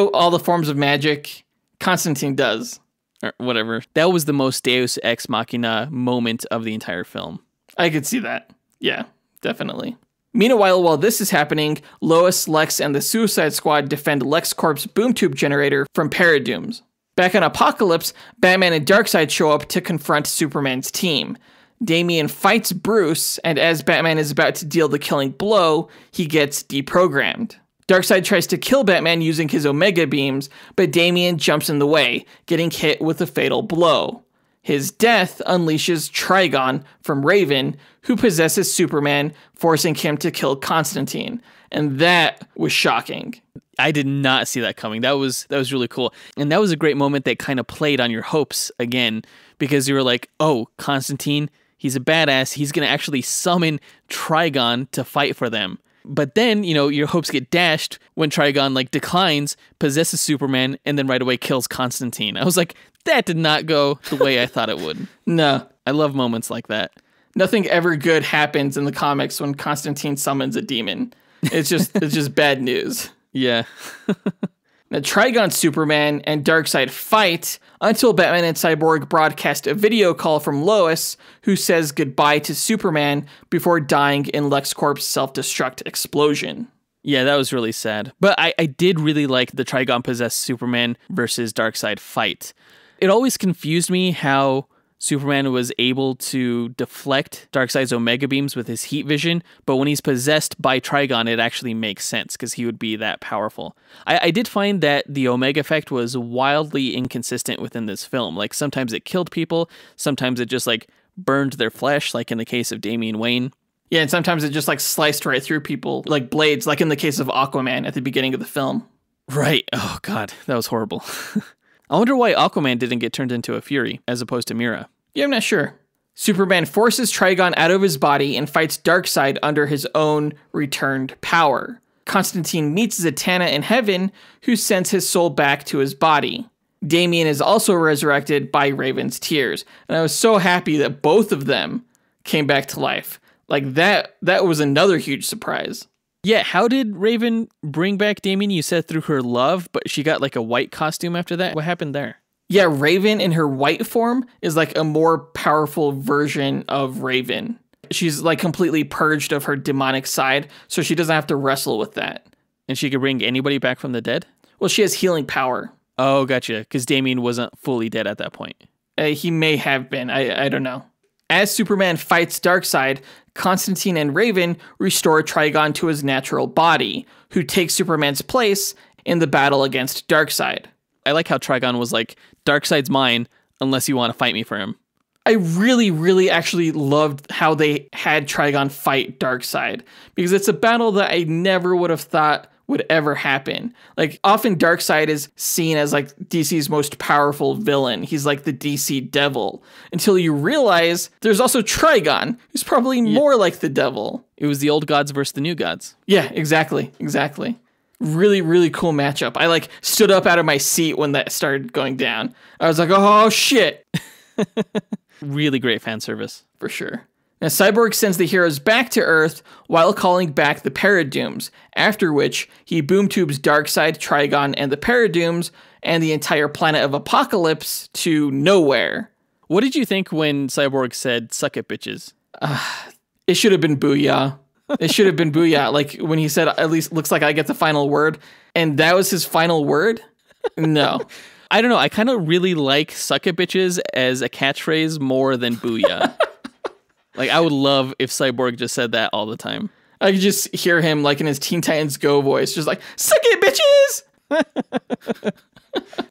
all the forms of magic. Constantine does. Or whatever. That was the most Deus Ex Machina moment of the entire film. I could see that. Yeah, definitely. Meanwhile, while this is happening, Lois, Lex, and the Suicide Squad defend LexCorp's boom tube generator from Paradooms. Back on Apokolips, Batman and Darkseid show up to confront Superman's team. Damian fights Bruce, and as Batman is about to deal the killing blow, he gets deprogrammed. Darkseid tries to kill Batman using his Omega beams, but Damian jumps in the way, getting hit with a fatal blow. His death unleashes Trigon from Raven, who possesses Superman, forcing him to kill Constantine. And that was shocking. I did not see that coming. That was really cool. And that was a great moment that kind of played on your hopes again, because you were like, oh, Constantine, he's a badass. He's going to actually summon Trigon to fight for them. But then, your hopes get dashed when Trigon declines, possesses Superman, and then right away kills Constantine. I was like, that did not go the way I thought it would. No. I love moments like that. Nothing ever good happens in the comics when Constantine summons a demon. It's just bad news. Yeah. Now, Trigon, Superman, and Darkseid fight until Batman and Cyborg broadcast a video call from Lois, who says goodbye to Superman before dying in LexCorp's self-destruct explosion. Yeah, that was really sad. But I did really like the Trigon-possessed Superman versus Darkseid fight. It always confused me how Superman was able to deflect Darkseid's Omega beams with his heat vision, but when he's possessed by Trigon, it actually makes sense because he would be that powerful. I did find that the Omega effect was wildly inconsistent within this film. Like sometimes it killed people, sometimes it just burned their flesh, like in the case of Damian Wayne. Yeah, and sometimes it just sliced right through people like blades, like in the case of Aquaman at the beginning of the film. Right. Oh God, that was horrible. I wonder why Aquaman didn't get turned into a Fury as opposed to Mira. Yeah, I'm not sure. Superman forces Trigon out of his body and fights Darkseid under his own returned power. Constantine meets Zatanna in heaven, who sends his soul back to his body. Damian is also resurrected by Raven's tears, and I was so happy that both of them came back to life. That was another huge surprise. Yeah, how did Raven bring back Damian? You said through her love, but she got a white costume after that? What happened there? Yeah, Raven in her white form is a more powerful version of Raven. She's completely purged of her demonic side, so she doesn't have to wrestle with that. And she could bring anybody back from the dead? Well, she has healing power. Oh, gotcha, because Damian wasn't fully dead at that point. He may have been, I don't know. As Superman fights Darkseid, Constantine and Raven restore Trigon to his natural body, who takes Superman's place in the battle against Darkseid. I like how Trigon was Darkseid's mine unless you want to fight me for him. I really, really actually loved how they had Trigon fight Darkseid, because it's a battle that I never would have thought would ever happen. Like, often Darkseid is seen as like DC's most powerful villain. He's like the DC devil, until you realize there's also Trigon, who's probably more like the devil. It was the old gods versus the new gods. Yeah, exactly. Really, really cool matchup. I like stood up out of my seat when that started going down. I was like, oh shit. Really great fan service. For sure. Now, Cyborg sends the heroes back to Earth while calling back the Paradooms, after which he boom tubes Darkseid, Trigon, and the Paradooms and the entire planet of Apokolips to nowhere. What did you think when Cyborg said, "Suck it, bitches"? It should have been booyah. It should have been booyah. Like when he said, at least looks like I get the final word. And that was his final word? No. I don't know. I kind of really like "suck it, bitches" as a catchphrase more than booyah. Like, I would love if Cyborg just said that all the time. I could just hear him, like, in his Teen Titans Go voice, just like, "Suck it, bitches!"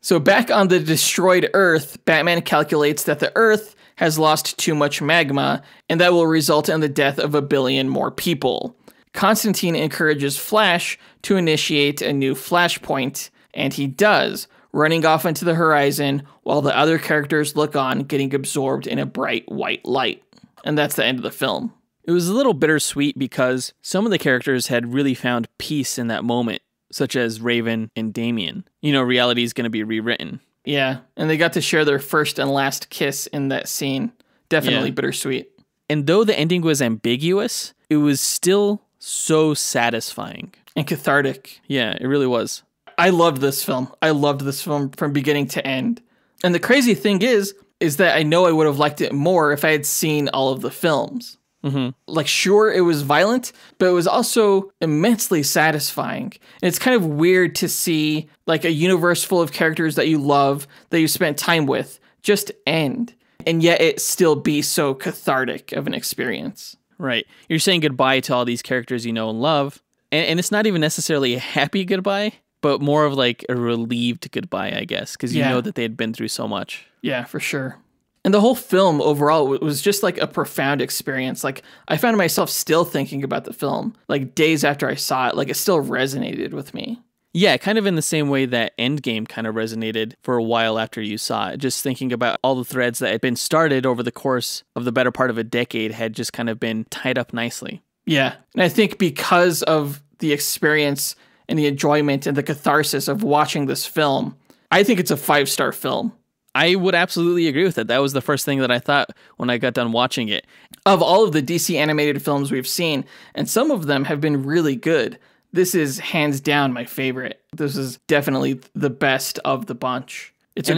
So back on the destroyed Earth, Batman calculates that the Earth has lost too much magma, and that will result in the death of 1 billion more people. Constantine encourages Flash to initiate a new flashpoint, and he does, running off into the horizon while the other characters look on, getting absorbed in a bright white light. And that's the end of the film. It was a little bittersweet because some of the characters had really found peace in that moment, such as Raven and Damian. You know, reality is going to be rewritten. Yeah, and they got to share their first and last kiss in that scene. Definitely bittersweet. And though the ending was ambiguous, it was still so satisfying. And cathartic. Yeah, it really was. I loved this film. I loved this film from beginning to end. And the crazy thing is that I know I would have liked it more if I had seen all of the films. Mm-hmm. Like, sure, it was violent, but it was also immensely satisfying. And it's kind of weird to see, like, a universe full of characters that you love, that you spent time with, just end. And yet it still be so cathartic of an experience. Right. You're saying goodbye to all these characters you know and love. And it's not even necessarily a happy goodbye, but more of like a relieved goodbye, I guess, because you know that they had been through so much. Yeah, for sure. And the whole film overall was just like a profound experience. Like, I found myself still thinking about the film, like days after I saw it. Like, it still resonated with me. Yeah, kind of in the same way that Endgame kind of resonated for a while after you saw it. Just thinking about all the threads that had been started over the course of the better part of a decade had just kind of been tied up nicely. Yeah. And I think because of the experience and the enjoyment and the catharsis of watching this film, I think it's a 5-star film. I would absolutely agree with it. That was the first thing that I thought when I got done watching it. Of all of the DC animated films we've seen, and some of them have been really good, this is hands down my favorite. This is definitely the best of the bunch. It's going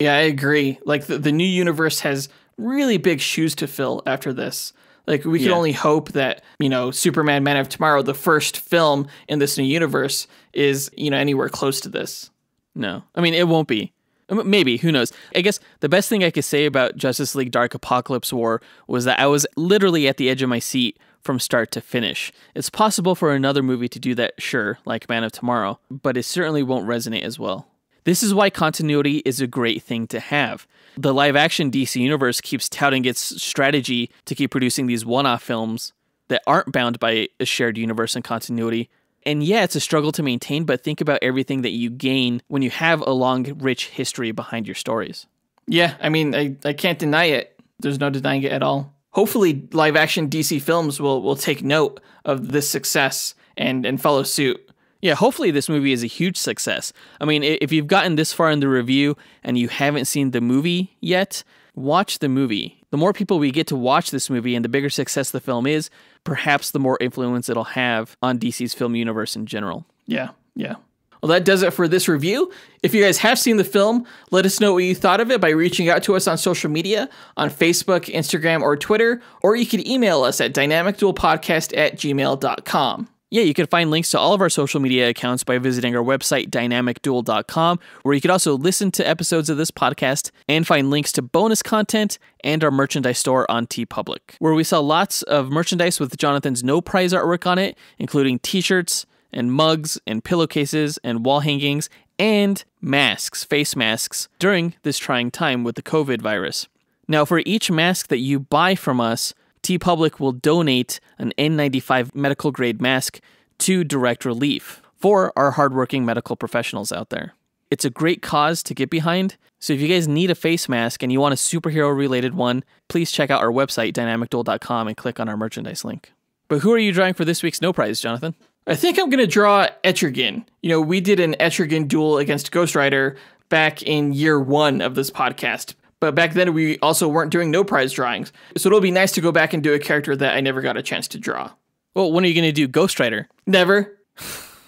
Yeah, I agree. Like, the new universe has really big shoes to fill after this. Like, we can only hope that, you know, Superman Man of Tomorrow, the first film in this new universe, is, you know, anywhere close to this. No. I mean, it won't be. Maybe, who knows? I guess the best thing I could say about Justice League Dark Apokolips War was that I was literally at the edge of my seat from start to finish. It's possible for another movie to do that, sure, like Man of Tomorrow, but it certainly won't resonate as well. This is why continuity is a great thing to have. The live-action DC universe keeps touting its strategy to keep producing these one-off films that aren't bound by a shared universe and continuity. And yeah, it's a struggle to maintain, but think about everything that you gain when you have a long, rich history behind your stories. Yeah, I mean, I can't deny it. There's no denying it at all. Hopefully, live-action DC films will take note of this success and follow suit. Yeah, hopefully this movie is a huge success. I mean, if you've gotten this far in the review and you haven't seen the movie yet, watch the movie. The more people we get to watch this movie and the bigger success the film is, perhaps the more influence it'll have on DC's film universe in general. Yeah. Well, that does it for this review. If you guys have seen the film, let us know what you thought of it by reaching out to us on social media, on Facebook, Instagram, or Twitter, or you could email us at dynamicduelpodcast@gmail.com. Yeah, you can find links to all of our social media accounts by visiting our website, dynamicduel.com, where you can also listen to episodes of this podcast and find links to bonus content and our merchandise store on TeePublic, where we sell lots of merchandise with Jonathan's no prize artwork on it, including t-shirts and mugs and pillowcases and wall hangings and masks, face masks, during this trying time with the COVID virus. Now, for each mask that you buy from us, TeePublic will donate an N95 medical grade mask to Direct Relief for our hardworking medical professionals out there. It's a great cause to get behind, so if you guys need a face mask and you want a superhero related one, please check out our website, dynamicduel.com, and click on our merchandise link. But who are you drawing for this week's No Prize, Jonathan? I think I'm going to draw Etrigan. We did an Etrigan duel against Ghost Rider back in year 1 of this podcast. But back then, we also weren't doing no prize drawings. So it'll be nice to go back and do a character that I never got a chance to draw. Well, when are you going to do Ghost Rider? Never.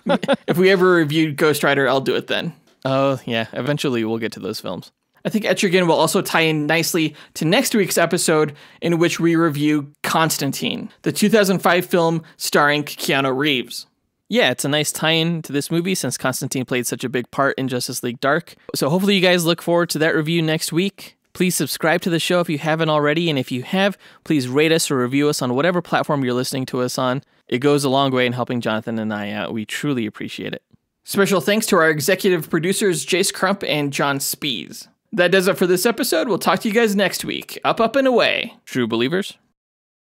If we ever reviewed Ghost Rider, I'll do it then. Oh, yeah. Eventually, we'll get to those films. I think Etrigan will also tie in nicely to next week's episode, in which we review Constantine, the 2005 film starring Keanu Reeves. Yeah, it's a nice tie-in to this movie since Constantine played such a big part in Justice League Dark. So hopefully you guys look forward to that review next week. Please subscribe to the show if you haven't already, and if you have, please rate us or review us on whatever platform you're listening to us on. It goes a long way in helping Jonathan and I out. We truly appreciate it. Special thanks to our executive producers, Jace Crump and John Spees. That does it for this episode. We'll talk to you guys next week. Up, and away. True believers.